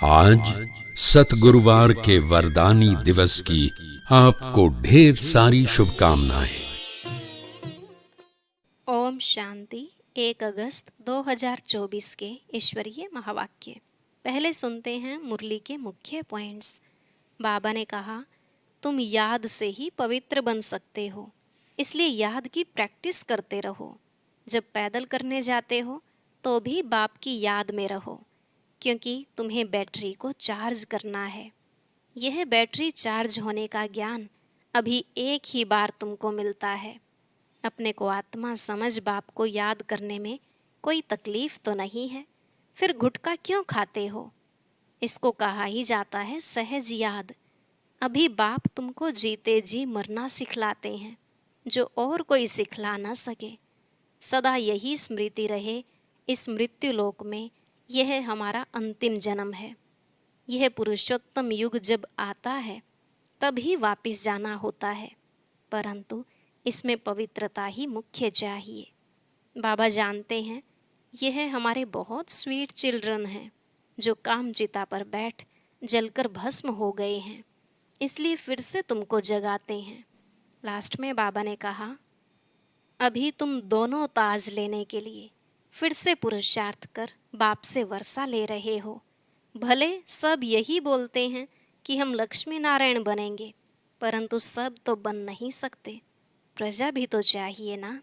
आज सतगुरुवार के वरदानी दिवस की आपको ढेर सारी शुभकामनाएं। ओम शांति। 1 अगस्त 2024 के ईश्वरीय महावाक्य। पहले सुनते हैं मुरली के मुख्य पॉइंट्स। बाबा ने कहा, तुम याद से ही पवित्र बन सकते हो, इसलिए याद की प्रैक्टिस करते रहो। जब पैदल करने जाते हो तो भी बाप की याद में रहो, क्योंकि तुम्हें बैटरी को चार्ज करना है। यह बैटरी चार्ज होने का ज्ञान अभी एक ही बार तुमको मिलता है। अपने को आत्मा समझ बाप को याद करने में कोई तकलीफ तो नहीं है, फिर गुटखा क्यों खाते हो? इसको कहा ही जाता है सहज याद। अभी बाप तुमको जीते जी मरना सिखलाते हैं, जो और कोई सिखला न सके। सदा यही स्मृति रहे, इस मृत्यु लोक में यह हमारा अंतिम जन्म है। यह पुरुषोत्तम युग जब आता है तब ही वापिस जाना होता है, परंतु इसमें पवित्रता ही मुख्य चाहिए। बाबा जानते हैं यह हमारे बहुत स्वीट चिल्ड्रन हैं, जो काम चिता पर बैठ जलकर भस्म हो गए हैं, इसलिए फिर से तुमको जगाते हैं। लास्ट में बाबा ने कहा, अभी तुम दोनों ताज लेने के लिए फिर से पुरुषार्थ कर बाप से वर्षा ले रहे हो। भले सब यही बोलते हैं कि हम लक्ष्मी नारायण बनेंगे, परंतु सब तो बन नहीं सकते, प्रजा भी तो चाहिए ना।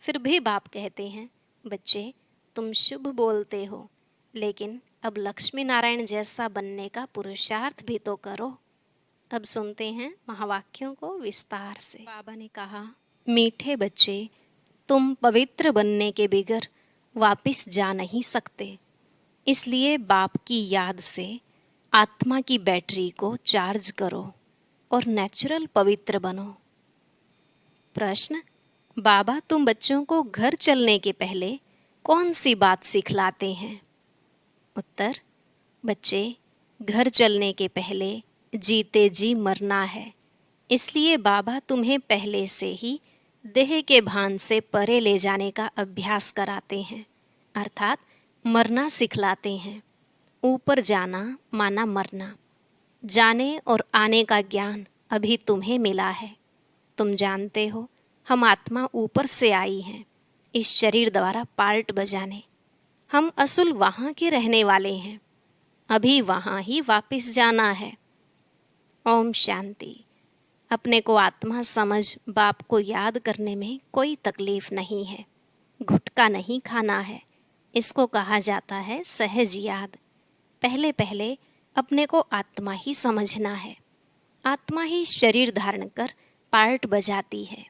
फिर भी बाप कहते हैं, बच्चे तुम शुभ बोलते हो, लेकिन अब लक्ष्मी नारायण जैसा बनने का पुरुषार्थ भी तो करो। अब सुनते हैं महावाक्यों को विस्तार से। बाबा ने कहा, मीठे बच्चे, तुम पवित्र बनने के बिगर वापिस जा नहीं सकते, इसलिए बाप की याद से आत्मा की बैटरी को चार्ज करो और नेचुरल पवित्र बनो। प्रश्न, बाबा तुम बच्चों को घर चलने के पहले कौन सी बात सिखलाते हैं? उत्तर, बच्चे घर चलने के पहले जीते जी मरना है, इसलिए बाबा तुम्हें पहले से ही देह के भान से परे ले जाने का अभ्यास कराते हैं, अर्थात मरना सिखलाते हैं। ऊपर जाना माना मरना। जाने और आने का ज्ञान अभी तुम्हें मिला है। तुम जानते हो हम आत्मा ऊपर से आई हैं, इस शरीर द्वारा पार्ट बजाने। हम असुल वहाँ के रहने वाले हैं, अभी वहाँ ही वापिस जाना है। ओम शांति। अपने को आत्मा समझ बाप को याद करने में कोई तकलीफ नहीं है। गुटखा नहीं खाना है, इसको कहा जाता है सहज याद। पहले पहले अपने को आत्मा ही समझना है। आत्मा ही शरीर धारण कर पार्ट बजाती है।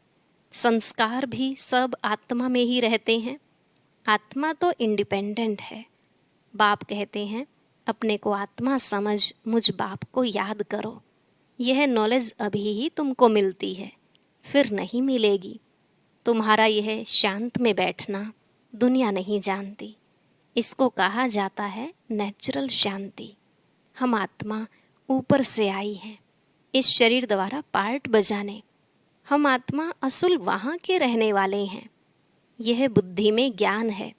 संस्कार भी सब आत्मा में ही रहते हैं। आत्मा तो इंडिपेंडेंट है। बाप कहते हैं, अपने को आत्मा समझ मुझ बाप को याद करो। यह नॉलेज अभी ही तुमको मिलती है, फिर नहीं मिलेगी। तुम्हारा यह शांत में बैठना दुनिया नहीं जानती। इसको कहा जाता है नेचुरल शांति। हम आत्मा ऊपर से आई हैं, इस शरीर द्वारा पार्ट बजाने। हम आत्मा असुल वहाँ के रहने वाले हैं। यह बुद्धि में ज्ञान है।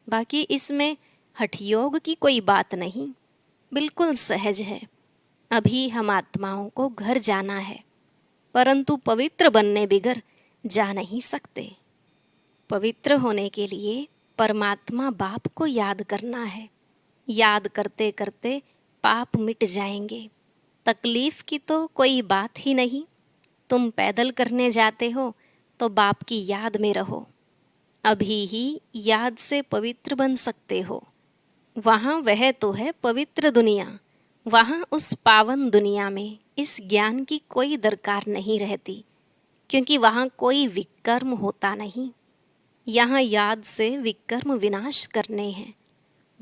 बाकी इसमें हठयोग की कोई बात नहीं, बिल्कुल सहज है। अभी हम आत्माओं को घर जाना है, परंतु पवित्र बनने बिगर जा नहीं सकते। पवित्र होने के लिए परमात्मा बाप को याद करना है। याद करते करते पाप मिट जाएंगे। तकलीफ की तो कोई बात ही नहीं। तुम पैदल करने जाते हो तो बाप की याद में रहो, अभी ही याद से पवित्र बन सकते हो। वहाँ वह तो है पवित्र दुनिया। वहाँ उस पावन दुनिया में इस ज्ञान की कोई दरकार नहीं रहती, क्योंकि वहाँ कोई विकर्म होता नहीं। यहाँ याद से विकर्म विनाश करने हैं।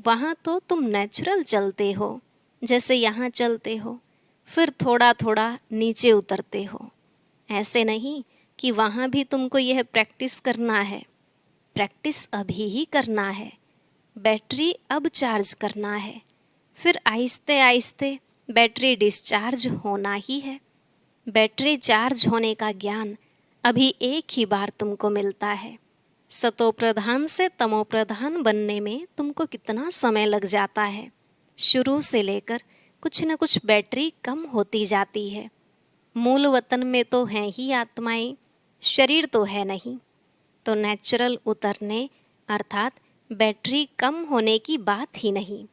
वहाँ तो तुम नेचुरल चलते हो, जैसे यहाँ चलते हो, फिर थोड़ा थोड़ा नीचे उतरते हो। ऐसे नहीं कि वहाँ भी तुमको यह प्रैक्टिस करना है। प्रैक्टिस अभी ही करना है। बैटरी अब चार्ज करना है, फिर आहिस्ते आहिस्ते बैटरी डिस्चार्ज होना ही है। बैटरी चार्ज होने का ज्ञान अभी एक ही बार तुमको मिलता है। सतो प्रधान से तमो प्रधान बनने में तुमको कितना समय लग जाता है। शुरू से लेकर कुछ न कुछ बैटरी कम होती जाती है। मूल वतन में तो हैं ही आत्माएं, शरीर तो है नहीं, तो नेचुरल उतरने अर्थात बैटरी कम होने की बात ही नहीं।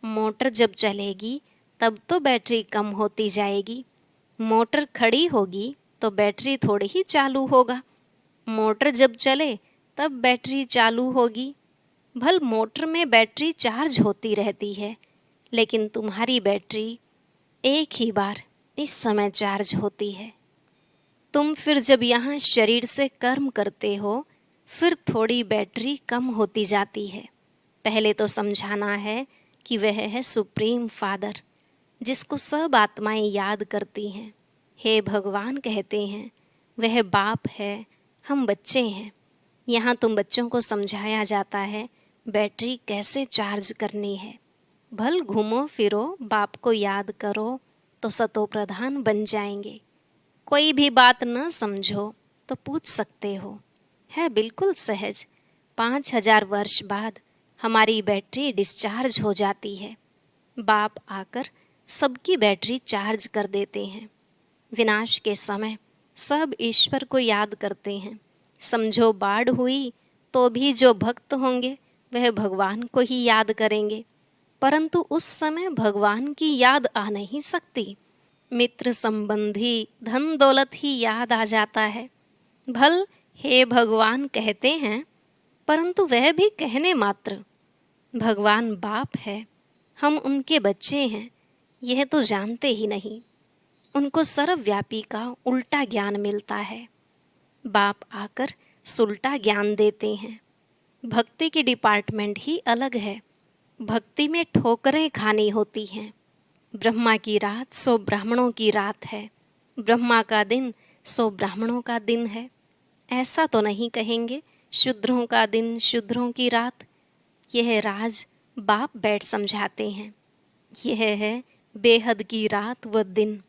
मोटर जब चलेगी तब तो बैटरी कम होती जाएगी। मोटर खड़ी होगी तो बैटरी थोड़ी ही चालू होगा। मोटर जब चले तब बैटरी चालू होगी। भल मोटर में बैटरी चार्ज होती रहती है, लेकिन तुम्हारी बैटरी एक ही बार इस समय चार्ज होती है। तुम फिर जब यहाँ शरीर से कर्म करते हो, फिर थोड़ी बैटरी कम होती जाती है। पहले तो समझाना है कि वह है सुप्रीम फादर, जिसको सब आत्माएं याद करती हैं। हे भगवान कहते हैं, वह बाप है, हम बच्चे हैं। यहाँ तुम बच्चों को समझाया जाता है बैटरी कैसे चार्ज करनी है। भल घूमो फिरो बाप को याद करो तो सतो प्रधान बन जाएंगे। कोई भी बात न समझो तो पूछ सकते हो, है बिल्कुल सहज। 5000 वर्ष बाद हमारी बैटरी डिस्चार्ज हो जाती है। बाप आकर सबकी बैटरी चार्ज कर देते हैं। विनाश के समय सब ईश्वर को याद करते हैं। समझो बाढ़ हुई तो भी जो भक्त होंगे वह भगवान को ही याद करेंगे, परंतु उस समय भगवान की याद आ नहीं सकती। मित्र संबंधी धन दौलत ही याद आ जाता है। भल हे भगवान कहते हैं, परंतु वह भी कहने मात्र। भगवान बाप है, हम उनके बच्चे हैं, यह तो जानते ही नहीं। उनको सर्वव्यापी का उल्टा ज्ञान मिलता है। बाप आकर सुलटा ज्ञान देते हैं। भक्ति की डिपार्टमेंट ही अलग है। भक्ति में ठोकरें खानी होती हैं। ब्रह्मा की रात सो ब्राह्मणों की रात है, ब्रह्मा का दिन सो ब्राह्मणों का दिन है। ऐसा तो नहीं कहेंगे शूद्रों का दिन शूद्रों की रात। यह राज बाप बैठ समझाते हैं। यह है बेहद की रात व दिन।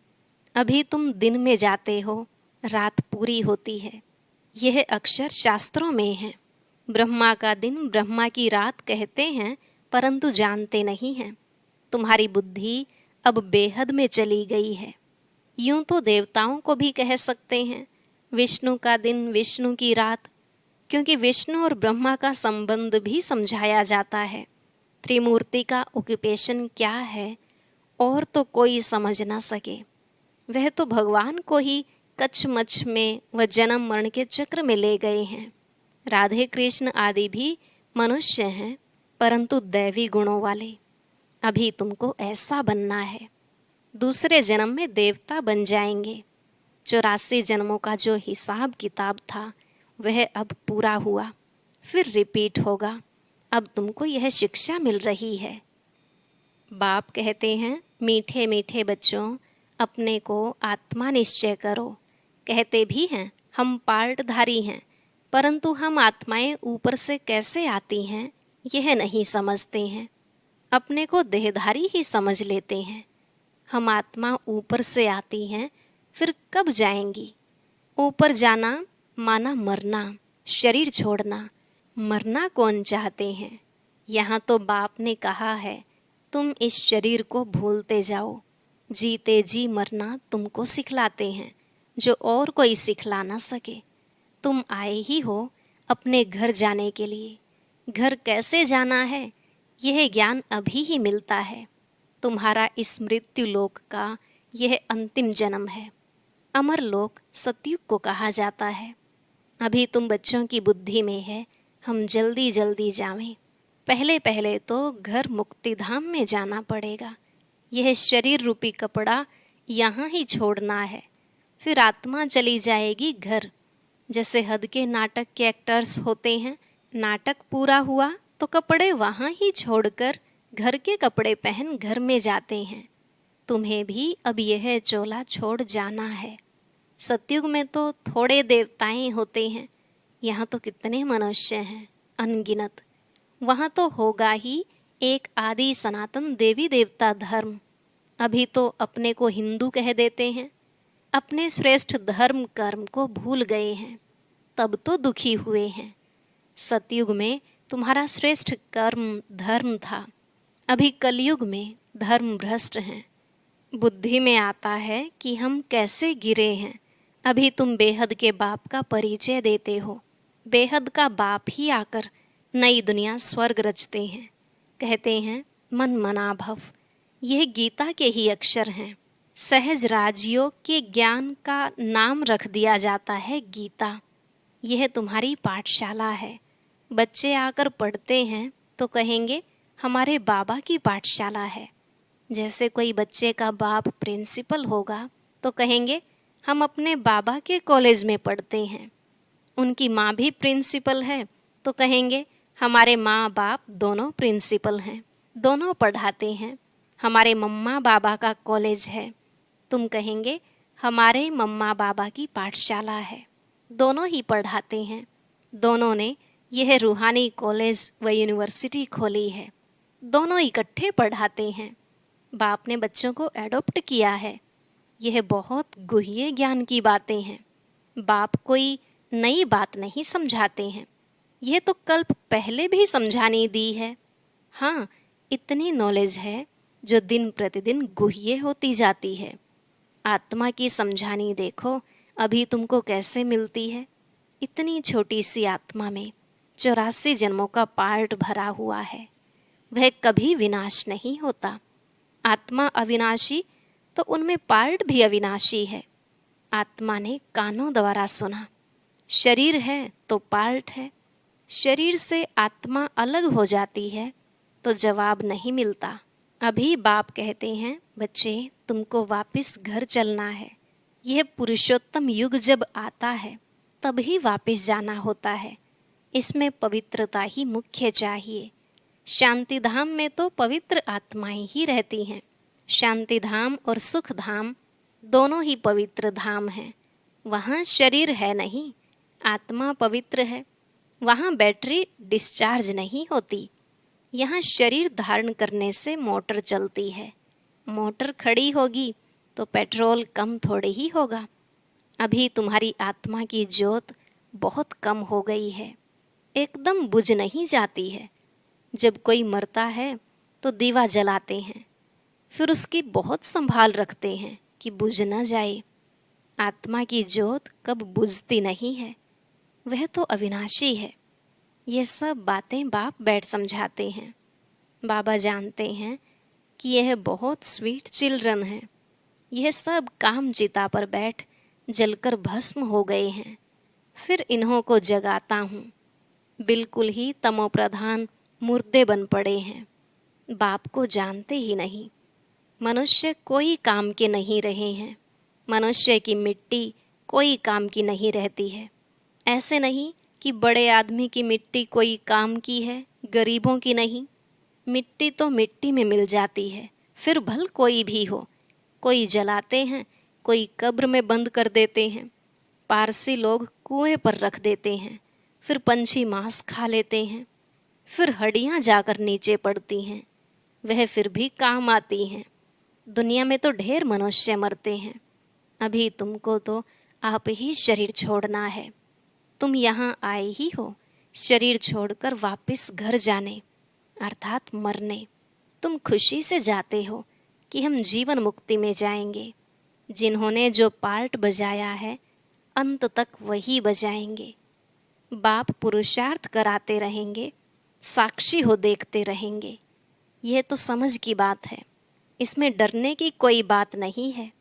अभी तुम दिन में जाते हो, रात पूरी होती है। यह अक्षर शास्त्रों में है। ब्रह्मा का दिन ब्रह्मा की रात कहते हैं, परंतु जानते नहीं हैं। तुम्हारी बुद्धि अब बेहद में चली गई है। यूं तो देवताओं को भी कह सकते हैं विष्णु का दिन विष्णु की रात, क्योंकि विष्णु और ब्रह्मा का संबंध भी समझाया जाता है। त्रिमूर्ति का ऑक्यूपेशन क्या है और तो कोई समझ ना सके। वह तो भगवान को ही कचमच में व जन्म मरण के चक्र में ले गए हैं। राधे कृष्ण आदि भी मनुष्य हैं, परंतु दैवी गुणों वाले। अभी तुमको ऐसा बनना है। दूसरे जन्म में देवता बन जाएंगे। 84 जन्मों का जो हिसाब किताब था वह अब पूरा हुआ, फिर रिपीट होगा। अब तुमको यह शिक्षा मिल रही है। बाप कहते हैं, मीठे मीठे बच्चों, अपने को आत्मा निश्चय करो। कहते भी हैं हम पार्टधारी हैं, परंतु हम आत्माएं ऊपर से कैसे आती हैं यह नहीं समझते हैं। अपने को देहधारी ही समझ लेते हैं। हम आत्मा ऊपर से आती हैं, फिर कब जाएंगी? ऊपर जाना माना मरना, शरीर छोड़ना। मरना कौन चाहते हैं? यहाँ तो बाप ने कहा है तुम इस शरीर को भूलते जाओ। जीते जी मरना तुमको सिखलाते हैं, जो और कोई सिखला ना सके। तुम आए ही हो अपने घर जाने के लिए। घर कैसे जाना है यह ज्ञान अभी ही मिलता है। तुम्हारा इस मृत्यु लोक का यह अंतिम जन्म है। अमर लोक सतयुग को कहा जाता है। अभी तुम बच्चों की बुद्धि में है हम जल्दी जल्दी जावें। पहले पहले तो घर मुक्तिधाम में जाना पड़ेगा। यह शरीर रूपी कपड़ा यहाँ ही छोड़ना है, फिर आत्मा चली जाएगी घर। जैसे हद के नाटक के एक्टर्स होते हैं, नाटक पूरा हुआ तो कपड़े वहाँ ही छोड़कर घर के कपड़े पहन घर में जाते हैं। तुम्हें भी अब यह चोला छोड़ जाना है। सतयुग में तो थोड़े देवताएं होते हैं, यहाँ तो कितने मनुष्य हैं, अनगिनत। वहाँ तो होगा ही एक आदि सनातन देवी देवता धर्म। अभी तो अपने को हिंदू कह देते हैं, अपने श्रेष्ठ धर्म कर्म को भूल गए हैं, तब तो दुखी हुए हैं। सतयुग में तुम्हारा श्रेष्ठ कर्म धर्म था, अभी कलयुग में धर्म भ्रष्ट हैं। बुद्धि में आता है कि हम कैसे गिरे हैं। अभी तुम बेहद के बाप का परिचय देते हो। बेहद का बाप ही आकर नई दुनिया स्वर्ग रचते हैं। कहते हैं मन मना भव। यह गीता के ही अक्षर हैं। सहज राजयोग के ज्ञान का नाम रख दिया जाता है गीता। यह तुम्हारी पाठशाला है। बच्चे आकर पढ़ते हैं तो कहेंगे हमारे बाबा की पाठशाला है। जैसे कोई बच्चे का बाप प्रिंसिपल होगा तो कहेंगे हम अपने बाबा के कॉलेज में पढ़ते हैं। उनकी माँ भी प्रिंसिपल है तो कहेंगे हमारे माँ बाप दोनों प्रिंसिपल हैं, दोनों पढ़ाते हैं। हमारे मम्मा बाबा का कॉलेज है। तुम कहेंगे हमारे मम्मा बाबा की पाठशाला है, दोनों ही पढ़ाते हैं। दोनों ने यह रूहानी कॉलेज व यूनिवर्सिटी खोली है, दोनों इकट्ठे पढ़ाते हैं। बाप ने बच्चों को एडॉप्ट किया है। यह बहुत गुह्य ज्ञान की बातें हैं। बाप कोई नई बात नहीं समझाते हैं। यह तो कल्प पहले भी समझाने दी है। हाँ, इतनी नॉलेज है जो दिन प्रतिदिन गुह्य होती जाती है। आत्मा की समझानी देखो अभी तुमको कैसे मिलती है। इतनी छोटी सी आत्मा में 84 जन्मों का पार्ट भरा हुआ है। वह कभी विनाश नहीं होता। आत्मा अविनाशी तो उनमें पार्ट भी अविनाशी है। आत्मा ने कानों द्वारा सुना। शरीर है तो पार्ट है। शरीर से आत्मा अलग हो जाती है तो जवाब नहीं मिलता। अभी बाप कहते हैं बच्चे तुमको वापस घर चलना है। यह पुरुषोत्तम युग जब आता है तभी वापस जाना होता है। इसमें पवित्रता ही मुख्य चाहिए। शांति धाम में तो पवित्र आत्माएं ही रहती हैं। शांति धाम और सुख धाम दोनों ही पवित्र धाम हैं। वहाँ शरीर है नहीं, आत्मा पवित्र है। वहाँ बैटरी डिस्चार्ज नहीं होती। यहाँ शरीर धारण करने से मोटर चलती है। मोटर खड़ी होगी तो पेट्रोल कम थोड़े ही होगा। अभी तुम्हारी आत्मा की ज्योत बहुत कम हो गई है, एकदम बुझ नहीं जाती है। जब कोई मरता है तो दीवा जलाते हैं, फिर उसकी बहुत संभाल रखते हैं कि बुझ न जाए। आत्मा की ज्योत कब बुझती नहीं है, वह तो अविनाशी है। ये सब बातें बाप बैठ समझाते हैं। बाबा जानते हैं कि यह बहुत स्वीट चिल्ड्रन है। यह सब काम चिता पर बैठ जलकर भस्म हो गए हैं। फिर इन्हों को जगाता हूँ। बिल्कुल ही तमोप्रधान मुर्दे बन पड़े हैं। बाप को जानते ही नहीं। मनुष्य कोई काम के नहीं रहे हैं। मनुष्य की मिट्टी कोई काम की नहीं रहती है। ऐसे नहीं कि बड़े आदमी की मिट्टी कोई काम की है, गरीबों की नहीं। मिट्टी तो मिट्टी में मिल जाती है, फिर भल कोई भी हो। कोई जलाते हैं, कोई कब्र में बंद कर देते हैं। पारसी लोग कुएं पर रख देते हैं, फिर पंछी मांस खा लेते हैं। फिर हड्डियाँ जाकर नीचे पड़ती हैं, वह फिर भी काम आती हैं। दुनिया में तो ढेर मनुष्य मरते हैं। अभी तुमको तो आप ही शरीर छोड़ना है। तुम यहाँ आए ही हो शरीर छोड़कर वापस घर जाने, अर्थात मरने। तुम खुशी से जाते हो कि हम जीवन मुक्ति में जाएंगे। जिन्होंने जो पार्ट बजाया है अंत तक वही बजाएंगे। बाप पुरुषार्थ कराते रहेंगे, साक्षी हो देखते रहेंगे। यह तो समझ की बात है, इसमें डरने की कोई बात नहीं है।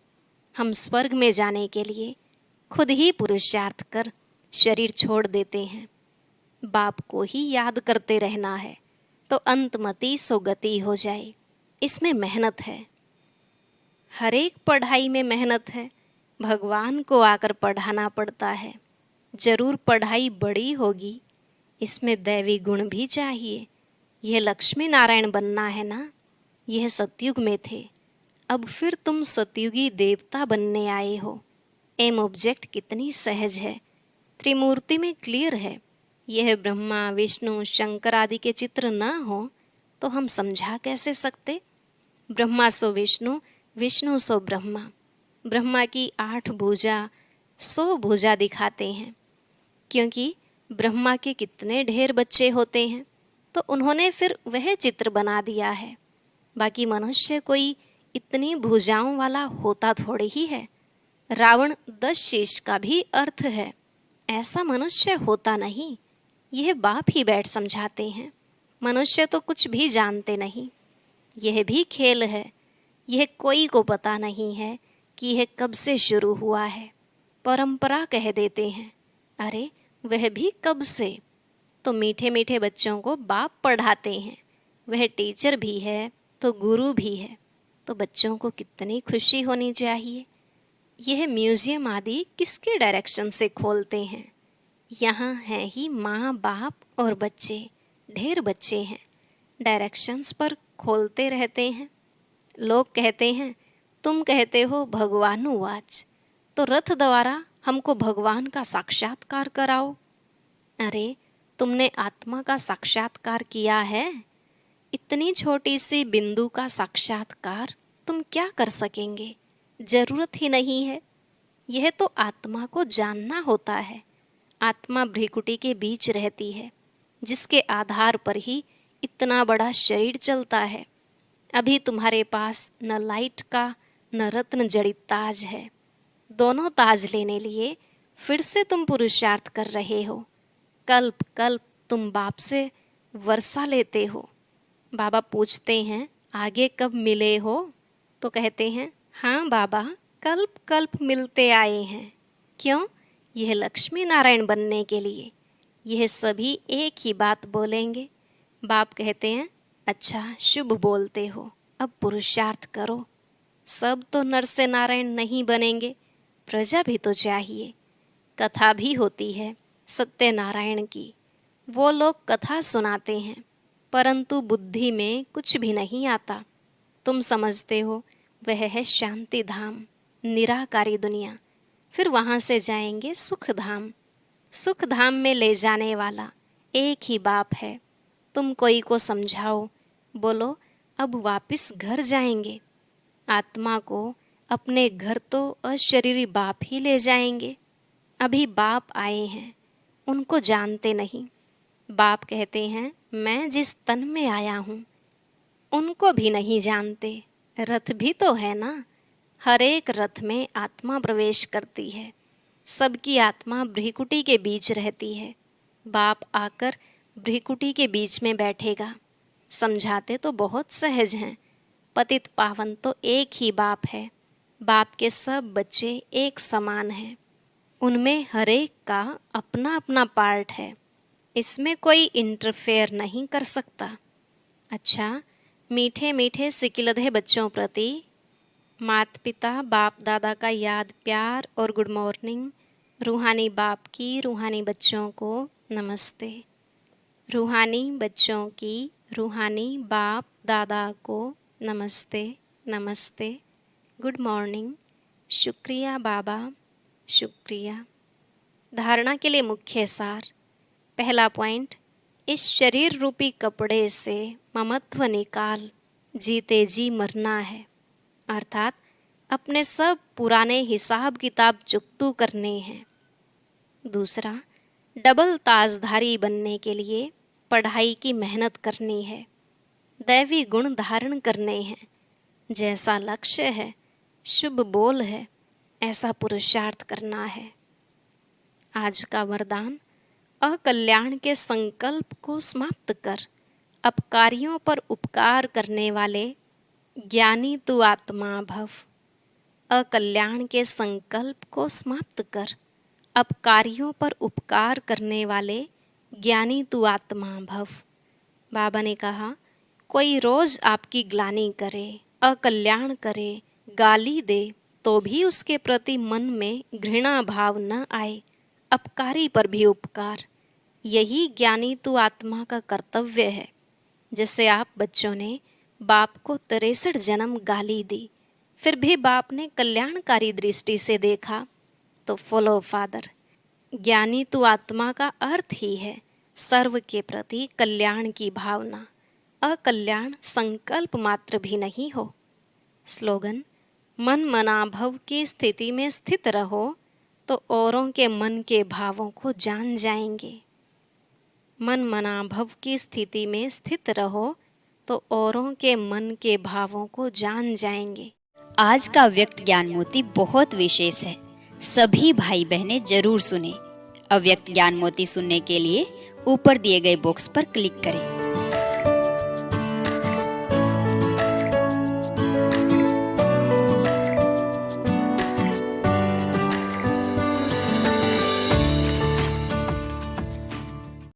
हम स्वर्ग में जाने के लिए खुद ही पुरुषार्थ कर शरीर छोड़ देते हैं। बाप को ही याद करते रहना है तो अंतमति सो गति हो जाए। इसमें मेहनत है, हर एक पढ़ाई में मेहनत है। भगवान को आकर पढ़ाना पड़ता है। जरूर पढ़ाई बड़ी होगी, इसमें दैवी गुण भी चाहिए। यह लक्ष्मी नारायण बनना है ना। यह सतयुग में थे, अब फिर तुम सतयुगी देवता बनने आए हो। एम ऑब्जेक्ट कितनी सहज है, त्रिमूर्ति में क्लियर है। यह ब्रह्मा विष्णु शंकर आदि के चित्र न हो तो हम समझा कैसे सकते। ब्रह्मा सो विष्णु, विष्णु सो ब्रह्मा। ब्रह्मा की 8 भुजा 100 भुजा दिखाते हैं, क्योंकि ब्रह्मा के कितने ढेर बच्चे होते हैं तो उन्होंने फिर वह चित्र बना दिया है। बाकी मनुष्य कोई इतनी भुजाओं वाला होता थोड़े ही है। रावण 10 शीश का भी अर्थ है, ऐसा मनुष्य होता नहीं। यह बाप ही बैठ समझाते हैं। मनुष्य तो कुछ भी जानते नहीं। यह भी खेल है। यह कोई को पता नहीं है कि यह कब से शुरू हुआ है। परंपरा कह देते हैं, अरे वह भी कब से। तो मीठे मीठे बच्चों को बाप पढ़ाते हैं। वह टीचर भी है तो गुरु भी है। तो बच्चों को कितनी खुशी होनी चाहिए। यह म्यूजियम आदि किसके डायरेक्शन से खोलते हैं? यहाँ हैं ही माँ बाप और बच्चे, ढेर बच्चे हैं। डायरेक्शंस पर खोलते रहते हैं। लोग कहते हैं, तुम कहते हो भगवानुवाच, तो रथ द्वारा हमको भगवान का साक्षात्कार कराओ। अरे तुमने आत्मा का साक्षात्कार किया है? इतनी छोटी सी बिंदु का साक्षात्कार तुम क्या कर सकेंगे? जरूरत ही नहीं है। यह तो आत्मा को जानना होता है। आत्मा भ्रिकुटी के बीच रहती है, जिसके आधार पर ही इतना बड़ा शरीर चलता है। अभी तुम्हारे पास न लाइट का न रत्न जड़ित ताज है। दोनों ताज लेने लिए फिर से तुम पुरुषार्थ कर रहे हो। कल्प कल्प तुम बाप से वर्षा लेते हो। बाबा पूछते हैं, आगे कब मिले हो? तो कहते हैं, हाँ बाबा, कल्प कल्प मिलते आए हैं। क्यों? यह लक्ष्मी नारायण बनने के लिए। यह सभी एक ही बात बोलेंगे। बाप कहते हैं, अच्छा शुभ बोलते हो, अब पुरुषार्थ करो। सब तो नर से नारायण नहीं बनेंगे, प्रजा भी तो चाहिए। कथा भी होती है सत्यनारायण की। वो लोग कथा सुनाते हैं, परंतु बुद्धि में कुछ भी नहीं आता। तुम समझते हो वह है शांति धाम, निराकारी दुनिया। फिर वहाँ से जाएंगे सुख धाम। सुख धाम में ले जाने वाला एक ही बाप है। तुम कोई को समझाओ, बोलो अब वापस घर जाएंगे। आत्मा को अपने घर तो अशरीरी बाप ही ले जाएंगे। अभी बाप आए हैं, उनको जानते नहीं। बाप कहते हैं, मैं जिस तन में आया हूँ, उनको भी नहीं जानते। रथ भी तो है ना। हर एक रथ में आत्मा प्रवेश करती है। सबकी आत्मा भ्रिकुटी के बीच रहती है। बाप आकर भ्रिकुटी के बीच में बैठेगा। समझाते तो बहुत सहज हैं। पतित पावन तो एक ही बाप है। बाप के सब बच्चे एक समान हैं। उनमें हर एक का अपना अपना पार्ट है। इसमें कोई इंटरफेयर नहीं कर सकता। अच्छा, मीठे मीठे सिकिलधे बच्चों प्रति माता पिता बाप दादा का याद प्यार और गुड मॉर्निंग। रूहानी बाप की रूहानी बच्चों को नमस्ते। रूहानी बच्चों की रूहानी बाप दादा को नमस्ते नमस्ते, गुड मॉर्निंग, शुक्रिया बाबा, शुक्रिया। धारणा के लिए मुख्य सार। पहला पॉइंट, इस शरीर रूपी कपड़े से ममत्व निकाल, जीते जी मरना है। अर्थात अपने सब पुराने हिसाब किताब चुकतू करने हैं। दूसरा, डबल ताजधारी बनने के लिए पढ़ाई की मेहनत करनी है। दैवी गुण धारण करने हैं। जैसा लक्ष्य है, शुभ बोल है, ऐसा पुरुषार्थ करना है। आज का वरदान, अकल्याण के संकल्प को समाप्त कर अपकारियों पर उपकार करने वाले ज्ञानी तू आत्मा भव। अकल्याण के संकल्प को समाप्त कर अपकारियों पर उपकार करने वाले ज्ञानी तू आत्मा भव। बाबा ने कहा, कोई रोज आपकी ग्लानि करे, अकल्याण करे, गाली दे, तो भी उसके प्रति मन में घृणा भाव न आए। अपकारी पर भी उपकार, यही ज्ञानी तू आत्मा का कर्तव्य है। जैसे आप बच्चों ने बाप को 63 जन्म गाली दी, फिर भी बाप ने कल्याणकारी दृष्टि से देखा, तो फॉलो फादर। ज्ञानी तू आत्मा का अर्थ ही है सर्व के प्रति कल्याण की भावना। अकल्याण संकल्प मात्र भी नहीं हो। स्लोगन, मन मनाभव की स्थिति में स्थित रहो तो औरों के मन के भावों को जान जाएंगे। मन मनाभव की स्थिति में स्थित रहो तो औरों के मन के भावों को जान जाएंगे। आज का व्यक्त ज्ञान मोती बहुत विशेष है, सभी भाई बहनें जरूर सुने। अव्यक्त ज्ञान मोती सुनने के लिए ऊपर दिए गए बॉक्स पर क्लिक करें।